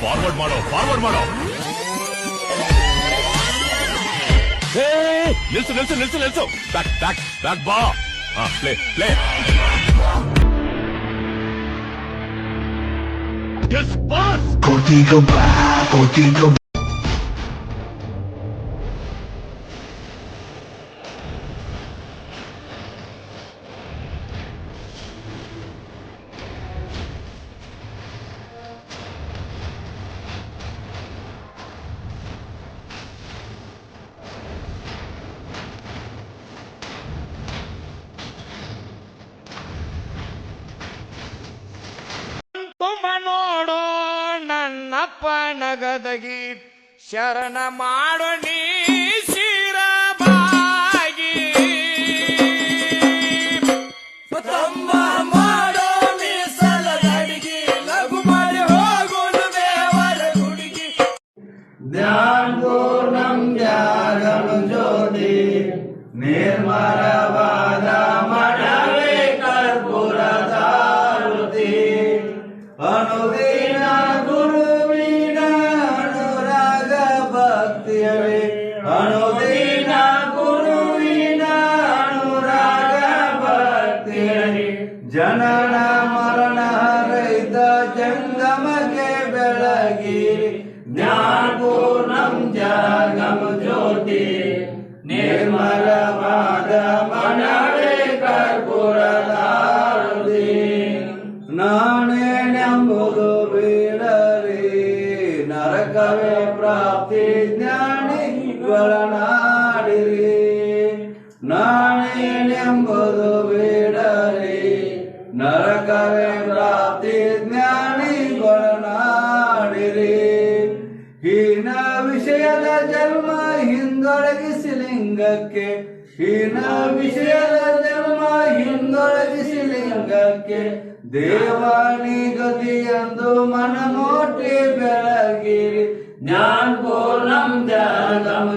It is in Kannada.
ಫಾರ್ವರ್ಡ್ ಮಾಡೋ ನಿಲ್ಸು ಬ್ಯಾಕ್ ಬಾ. Play yes boss. Contigo va, contigo. ತುಮ ನೋಡೋ ನನ್ನಪ್ಪ ನಗದಗಿ ಶರಣ ಮಾಡೋ ನೀ ಶಿರಬಾಗಿ ತಮ್ಮ ಮಾಡೋ ಮೀಸಲ ಅಡಿಗೆ ಲಘು ಮಾಡಿ ಹೋಗುದು ದೇವರ ಗುಡಿಗೆ ಧ್ಯಾನ ಪೂರ್ಣಂ ತ್ಯಾಗಂ ಜ್ಯೋತಿ ನಿರ್ಮಲವಾದ ಮನವೇ ಕರ್ಪೂರದಾರುತಿ ಅನುದಿನ ಗುರುವಿನ ಅನುರಾಗ ಭಕ್ತಿಯವೇ ಅನುದಿನ ಗುರುವಿನ ಅನುರಾಗ ಭಕ್ತಿಯವೇ ಜನನ ಮರಣ ರಹಿತ ಜಂಗಮಕ್ಕೆ ಬೆಳಗಿ ಜ್ಞಾನ ಪೂರ್ಣಂ ಜಾಗಂ ಜ್ಯೋತಿ ನಿರ್ಮಲವಾದ ಮನವೇ ಕರ್ಪೂರದಾರುತಿ ನಾನೇನೆಂಬುದು ಬೇಡರಿ ನರಕವೇ ಪ್ರಾಪ್ತಿ ಜ್ಞಾನಿಗಳ ನಾಡಿರಿ ನಾನೇನೆಂಬುದು ಬೇಡರಿ ನರಕವೇ ಪ್ರಾಪ್ತಿ ಜ್ಞಾನಿಗಳ ನಾಡಿರಿ ಹೀನ ವಿಷಯದ ಜನ್ಮ ಹಿಂದೊಳಗಿಸಿ ಲಿಂಗಕ್ಕೆ ಹೀನ ವಿಷಯದ ಜನ್ಮ ಹಿಂದೊಳಗಿಸಿ ಲಿಂಗಕ್ಕೆ ದೇವಾನಿ ಗತಿಯಂದು ಮನಮೋಟಿ ಬೆಳಗಿರಿ ಜ್ಞಾನ ಪೂರ್ಣಂ ತ್ಯಾಗಂ